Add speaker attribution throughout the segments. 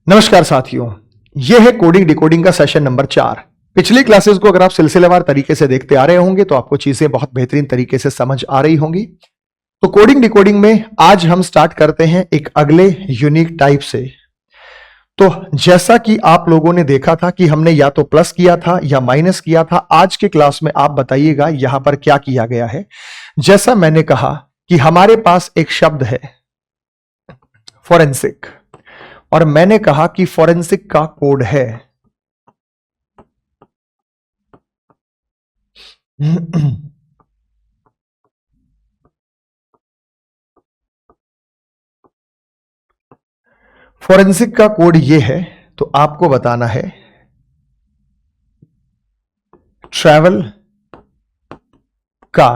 Speaker 1: नमस्कार साथियों, यह है कोडिंग डिकोडिंग का सेशन नंबर 4। पिछली क्लासेस को अगर आप सिलसिलेवार तरीके से देखते आ रहे होंगे तो आपको चीजें बहुत बेहतरीन तरीके से समझ आ रही होंगी। तो कोडिंग डिकोडिंग में आज हम स्टार्ट करते हैं एक अगले यूनिक टाइप से। तो जैसा कि आप लोगों ने देखा था कि हमने या तो प्लस किया था या माइनस किया था, आज के क्लास में आप बताइएगा यहां पर क्या किया गया है। जैसा मैंने कहा कि हमारे पास एक शब्द है फोरेंसिक, और मैंने कहा कि फोरेंसिक का कोड है फोरेंसिक का कोड ये है, तो आपको बताना है ट्रैवल का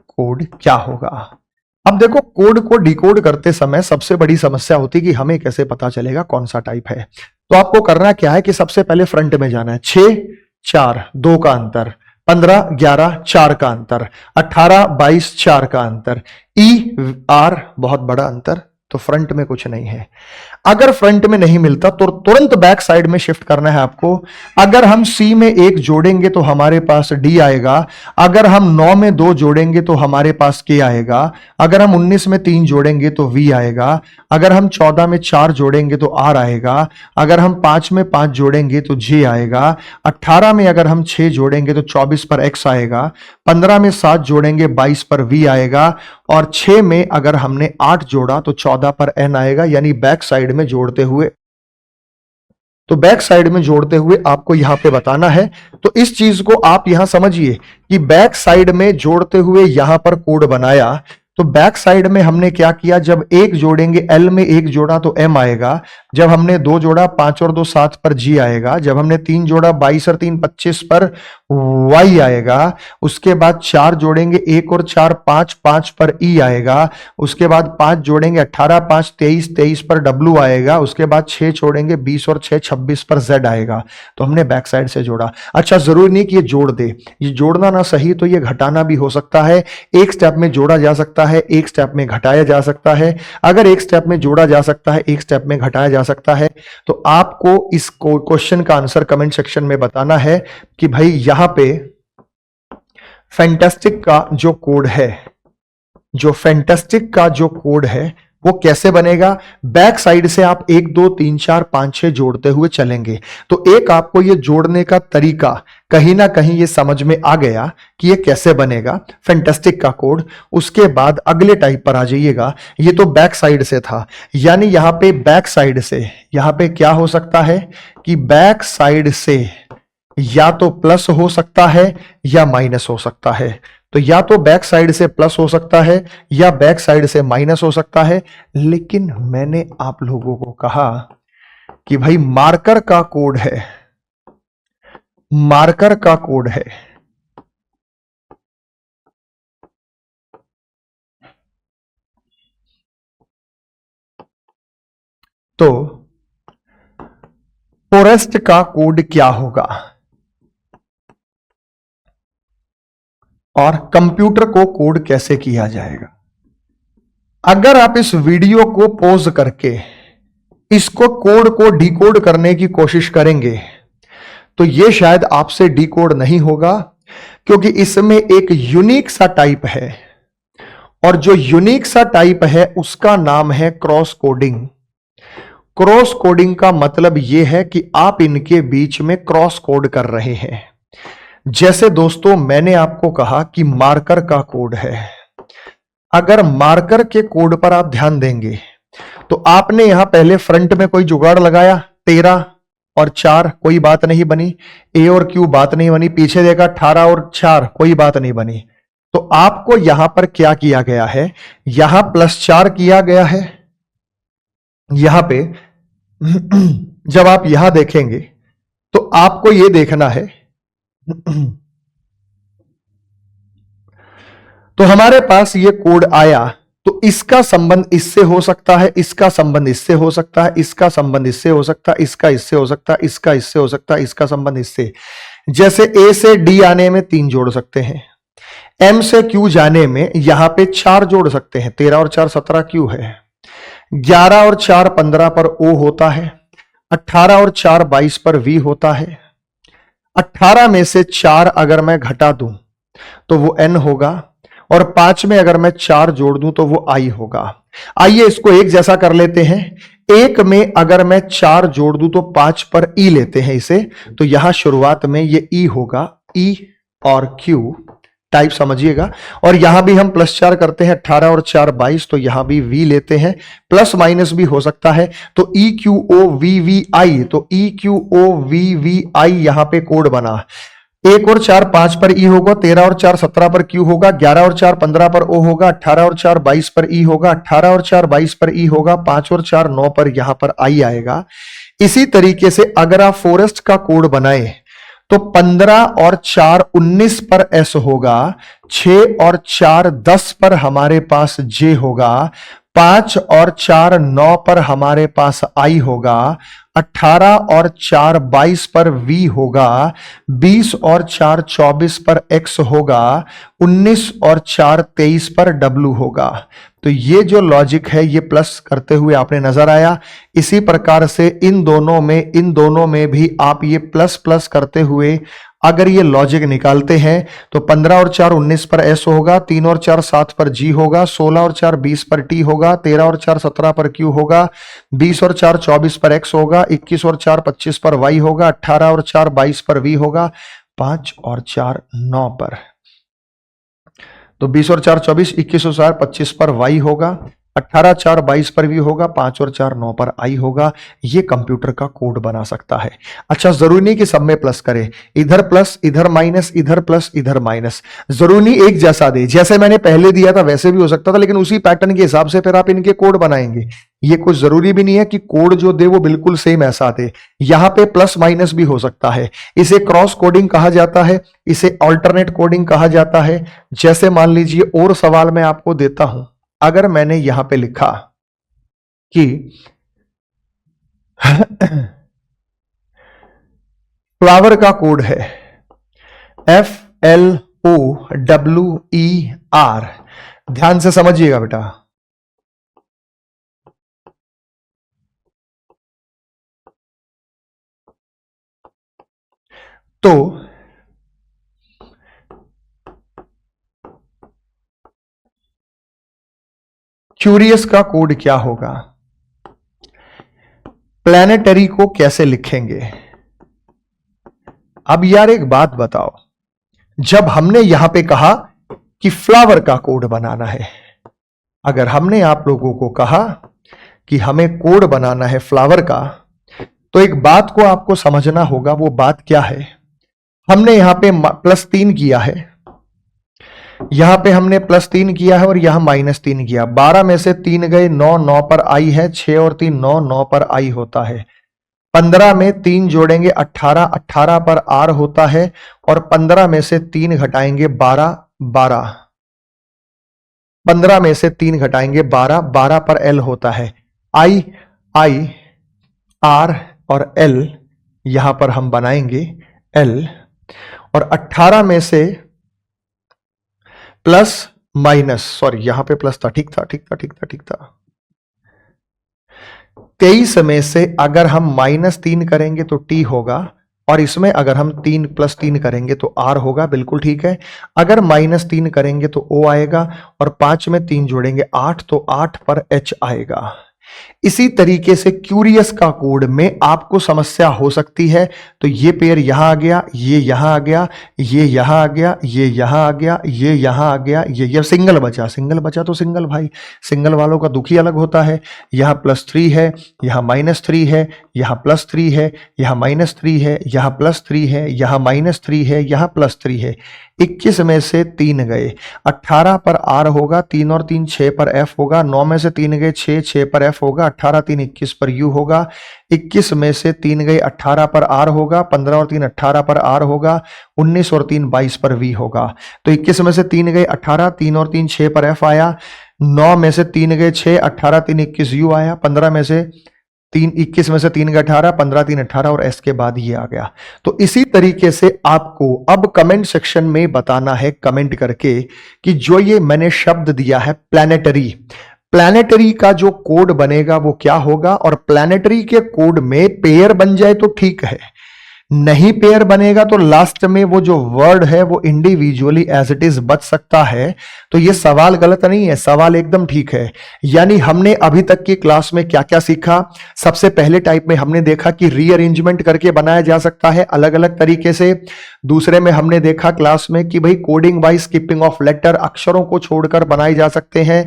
Speaker 1: कोड क्या होगा। अब देखो, कोड को डिकोड करते समय सबसे बड़ी समस्या होती है कि हमें कैसे पता चलेगा कौन सा टाइप है। तो आपको करना क्या है कि सबसे पहले फ्रंट में जाना है। 6 4 2 का अंतर, 15 11 4 का अंतर, 18 22 4 का अंतर, ER बहुत बड़ा अंतर, तो फ्रंट में कुछ नहीं है। अगर फ्रंट में नहीं मिलता तो तुरंत बैक साइड में शिफ्ट करना है आपको। अगर हम C में 1 जोड़ेंगे तो हमारे पास D आएगा। अगर हम 9 में 2 जोड़ेंगे तो हमारे पास K आएगा। अगर हम 19 में 3 जोड़ेंगे तो V आएगा। अगर हम 14 में 4 जोड़ेंगे तो R आएगा। अगर हम 5 में 5 जोड़ेंगे तो J आएगा। 18 में अगर हम 6 जोड़ेंगे तो 24 पर X आएगा। 15 में 7 जोड़ेंगे 22 पर V आएगा। और 6 में अगर हमने 8 जोड़ा तो 14 पर N आएगा। यानी बैक साइड में जोड़ते हुए, तो बैक साइड में जोड़ते हुए आपको यहां पे बताना है। तो इस चीज को आप यहां समझिए कि बैक साइड में जोड़ते हुए यहां पर कोड बनाया। तो बैक साइड में हमने क्या किया, जब 1 जोड़ेंगे L में 1 जोड़ा तो M आएगा। जब हमने 2 जोड़ा 5 और 2 7 पर G आएगा। जब हमने 3 जोड़ा 22 और 3 25 पर Y आएगा। उसके बाद 4 जोड़ेंगे 1 और 4 5 5 पर E आएगा। उसके बाद 5 जोड़ेंगे 18 5 23 23 पर W आएगा। उसके बाद 6 जोड़ेंगे 20 और 6 26 पर Z आएगा। तो हमने बैक साइड से जोड़ा। अच्छा, जरूरी नहीं कि ये जोड़ दे, ये जोड़ना ना सही तो ये घटाना भी हो सकता है। एक स्टेप में जोड़ा जा सकता है, एक स्टेप में घटाया जा सकता है। अगर एक स्टेप में जोड़ा जा सकता है, एक स्टेप में घटाया जा सकता है, तो आपको इस क्वेश्चन का आंसर कमेंट सेक्शन में बताना है कि भाई यहां पे फैंटास्टिक का जो कोड है, जो फैंटास्टिक का जो कोड है वो कैसे बनेगा। बैक साइड से आप 1 2 3 4 5 6 जोड़ते हुए चलेंगे। तो एक आपको ये जोड़ने का तरीका कहीं ना कहीं ये समझ में आ गया कि ये कैसे बनेगा फैंटास्टिक का कोड। उसके बाद अगले टाइप पर आ जाइएगा। ये तो बैक साइड से था, यानी यहां पे बैक साइड से यहां पे क्या हो सकता है कि बैक साइड से या तो प्लस हो सकता है या माइनस हो सकता है। तो या तो बैक साइड से प्लस हो सकता है या बैक साइड से माइनस हो सकता है। लेकिन मैंने आप लोगों को कहा कि भाई मार्कर का कोड है, मार्कर का कोड है। तो फोरेस्ट का कोड क्या होगा और कंप्यूटर को कोड कैसे किया जाएगा। अगर आप इस वीडियो को पॉज करके इसको कोड को डिकोड करने की कोशिश करेंगे तो यह शायद आपसे डिकोड नहीं होगा, क्योंकि इसमें एक यूनिक सा टाइप है। और जो यूनिक सा टाइप है उसका नाम है क्रॉस कोडिंग। क्रॉस कोडिंग का मतलब यह है कि आप इनके बीच में क्रॉस कोड कर रहे हैं। जैसे दोस्तों मैंने आपको कहा कि मार्कर का कोड है। अगर मार्कर के कोड पर आप ध्यान देंगे तो आपने यहां पहले फ्रंट में कोई जुगाड़ लगाया, 13 और 4 कोई बात नहीं बनी, A और Q बात नहीं बनी। पीछे देखा 18 और 4 कोई बात नहीं बनी। तो आपको यहां पर क्या किया गया है, यहां +4 किया गया है। यहां पे जब आप यहां देखेंगे तो आपको यह देखना है तो हमारे पास ये कोड आया, तो इसका संबंध इससे हो सकता है, इसका संबंध इससे हो सकता है, इसका संबंध इससे हो सकता है, इसका इससे हो सकता है, इसका इससे हो सकता है, इसका संबंध इससे। जैसे A से D आने में 3 जोड़ सकते हैं, M से Q जाने में यहां पे 4 जोड़ सकते हैं। 13 और 4 17 Q है। 11 और 4 15 पर O होता है। 18 और 4 22 पर v होता है। 18 में से 4 अगर मैं घटा दूं तो वो n होगा, और 5 में अगर मैं 4 जोड़ दूं तो वो i होगा। आइए इसको एक जैसा कर लेते हैं। एक में अगर मैं 4 जोड़ दूं तो 5 पर e लेते हैं इसे, तो यहां शुरुआत में ये e होगा, e और q टाइप समझिएगा। और यहां भी हम +4 करते हैं, 18 और 4 22, तो यहां भी v लेते हैं, प्लस माइनस भी हो सकता है। तो EQOVVI, तो EQOVVI यहां पे कोड बना। 1 और 4 5 पर e होगा, 13 और 4 17 पर q होगा, 11 और 4 15 पर o होगा, 18 और 4 22 पर e होगा, 18 और 4 22 पर e होगा, 5 और 4 9 पर यहां पर i आएगा। इसी तरीके से अगर आप फॉरेस्ट का कोड बनाए तो 15 और 4 19 पर s होगा, 6 और 4 10 पर हमारे पास j होगा, 5 और 4 9 पर हमारे पास i होगा, 18 और 4 22 पर v होगा, 20 और 4 24 पर x होगा, 19 और 4 23 पर w होगा। तो ये जो लॉजिक है ये प्लस करते हुए आपने नजर आया। इसी प्रकार से इन दोनों में भी आप ये प्लस प्लस करते हुए अगर ये लॉजिक निकालते हैं तो 15 और 4 19 पर s होगा, 3 और 4 7 पर g होगा, 16 और 4 20 पर t होगा, 13 और 4 17 पर q होगा, 20 और 4 24 पर x होगा, 21 और 4 25 पर y होगा, 18 और 4 22 पर v होगा, 5 और 4 9 पर, तो 20 और 4 24, 21 और 4 25 पर y होगा, 18 4 22 पर भी होगा, 5 और 4 9 पर i होगा। ये कंप्यूटर का कोड बना सकता है। अच्छा, जरूरी नहीं कि सब में प्लस करे, इधर प्लस इधर माइनस, इधर प्लस इधर माइनस, जरूरी एक जैसा दे। जैसे मैंने पहले दिया था वैसे भी हो सकता था, लेकिन उसी पैटर्न के हिसाब से फिर आप इनके कोड बनाएंगे। ये कुछ जरूरी भी नहीं है कि कोड जो दे वो बिल्कुल सेम ऐसा दे, यहां पे प्लस माइनस भी हो सकता है। इसे क्रॉस कोडिंग कहा जाता है, इसे अल्टरनेट कोडिंग कहा जाता है। जैसे मान लीजिए और सवाल मैं आपको देता हूं, अगर मैंने यहां पे लिखा कि फ्लावर का कोड है FLOWER, ध्यान से समझिएगा बेटा। तो क्यूरियस का कोड क्या होगा, प्लैनेटरी को कैसे लिखेंगे। अब यार एक बात बताओ, जब हमने यहां पे कहा कि फ्लावर का कोड बनाना है, अगर हमने आप लोगों को कहा कि हमें कोड बनाना है फ्लावर का, तो एक बात को आपको समझना होगा। वो बात क्या है, हमने यहां पे +3 किया है, यहां पे हमने +3 किया है और यहां -3 किया। 12 में से 3 गए, 9 9 पर आई है, 6 और 3 9 9 पर आई होता है। 15 में 3 जोड़ेंगे 18, 18 पर आर होता है, और 15 में से 3 घटाएंगे 12, 12। 15 में से 3 घटाएंगे 12, 12 पर एल होता है। आई आई आर और एल यहां पर हम बनाएंगे एल, और 18 में से प्लस माइनस, सॉरी यहां पे प्लस था, ठीक था ठीक था ठीक था ठीक था। 23 में से अगर हम -3 करेंगे तो टी होगा, और इसमें अगर हम 3 + 3 करेंगे तो आर होगा, बिल्कुल ठीक है। अगर -3 करेंगे तो ओ आएगा, और 5 में 3 जोड़ेंगे 8, तो 8 पर एच आएगा। इसी तरीके से क्यूरियस का कोड में आपको समस्या हो सकती है। तो ये पेयर यहां आ गया, ये यहां आ गया, ये यहां आ गया, ये यहां आ गया, ये यहां आ गया, ये सिंगल बचा। सिंगल बचा तो सिंगल भाई, सिंगल वालों का दुख ही अलग होता है। यहां +3 है, यहां -3 है, यहां +3 है, यहां -3 है, यहां +3 है, यहां -3 है, यहां +3 है। 21 में से 3 गए, 18 पर आर होगा, 3 और 3 6 पर एफ होगा, 9 में से 3 गए 6, 6 पर एफ होगा, 18 3 21 पर यू होगा। 21 में से 3 गए 18 पर आर होगा, 15 और 3 18 पर आर होगा, 19 और 3 22 पर वी होगा। तो 21 में से 3 गए 18, 3 और 3 6 पर एफ आया, 9 में से 3 गए 6, 18 3 21 यू आया, 15 में से 3 21 में से 3 गए 18, 15 3 18 और एस के बाद ये आ गया। तो इसी तरीके से आपको अब कमेंट सेक्शन में बताना है कमेंट करके कि जो ये मैंने शब्द दिया है प्लैनेटरी, प्लैनेटरी का जो कोड बनेगा वो क्या होगा, और प्लैनेटरी के कोड में पेयर बन जाए तो ठीक है, नहीं पेयर बनेगा तो लास्ट में वो जो वर्ड है वो इंडिविजुअली एज इट इज बच सकता है। तो ये सवाल गलत नहीं है, सवाल एकदम ठीक है। यानी हमने अभी तक की क्लास में क्या क्या सीखा। सबसे पहले टाइप में हमने देखा कि रीअरेंजमेंट करके बनाया जा सकता है अलग अलग तरीके से। दूसरे में हमने देखा क्लास में कि भाई coding by skipping of letter, अक्षरों को छोड़कर बनाए जा सकते हैं।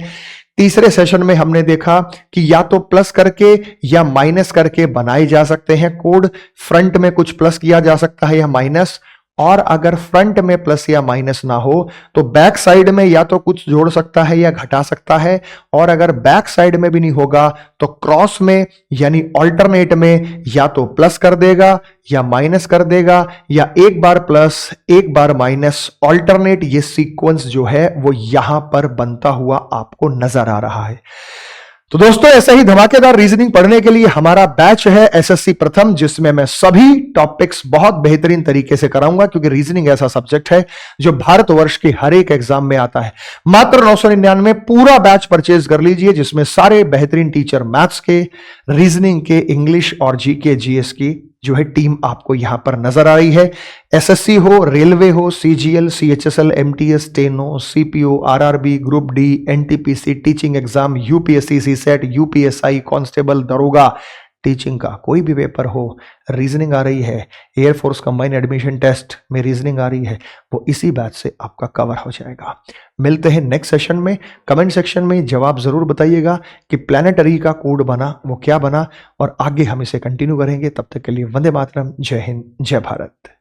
Speaker 1: तीसरे सेशन में हमने देखा कि या तो प्लस करके या माइनस करके बनाए जा सकते हैं कोड। फ्रंट में कुछ प्लस किया जा सकता है या माइनस, और अगर फ्रंट में प्लस या माइनस ना हो तो बैक साइड में या तो कुछ जोड़ सकता है या घटा सकता है, और अगर बैक साइड में भी नहीं होगा तो क्रॉस में यानी ऑल्टरनेट में या तो प्लस कर देगा या माइनस कर देगा, या एक बार प्लस एक बार माइनस ऑल्टरनेट। ये सीक्वेंस जो है वो यहां पर बनता हुआ आपको नजर आ रहा है। तो दोस्तों ऐसे ही धमाकेदार रीजनिंग पढ़ने के लिए हमारा बैच है एसएससी प्रथम, जिसमें मैं सभी टॉपिक्स बहुत बेहतरीन तरीके से कराऊंगा, क्योंकि रीजनिंग ऐसा सब्जेक्ट है जो भारतवर्ष के हर एक एग्जाम में आता है। मात्र 999 पूरा बैच परचेज कर लीजिए, जिसमें सारे बेहतरीन टीचर मैथ्स के, रीजनिंग के, इंग्लिश और जीके जीएस की जो है टीम आपको यहां पर नजर आ रही है। एसएससी हो, रेलवे हो, CGL, CHSL, MTS, steno, CPO, RRB, group D, NTPC, teaching exam, UPSC, CSAT, UPSI, constable, दरोगा, टीचिंग का कोई भी पेपर हो, रीजनिंग आ रही है, एयरफोर्स कंबाइंड एडमिशन टेस्ट में रीजनिंग आ रही है, वो इसी बैच से आपका कवर हो जाएगा। मिलते हैं नेक्स्ट सेशन में। कमेंट सेक्शन में जवाब जरूर बताइएगा कि प्लैनेटरी का कोड बना वो क्या बना, और आगे हम इसे कंटिन्यू करेंगे। तब तक के लिए वंदे मातरम, जय हिंद, जय भारत।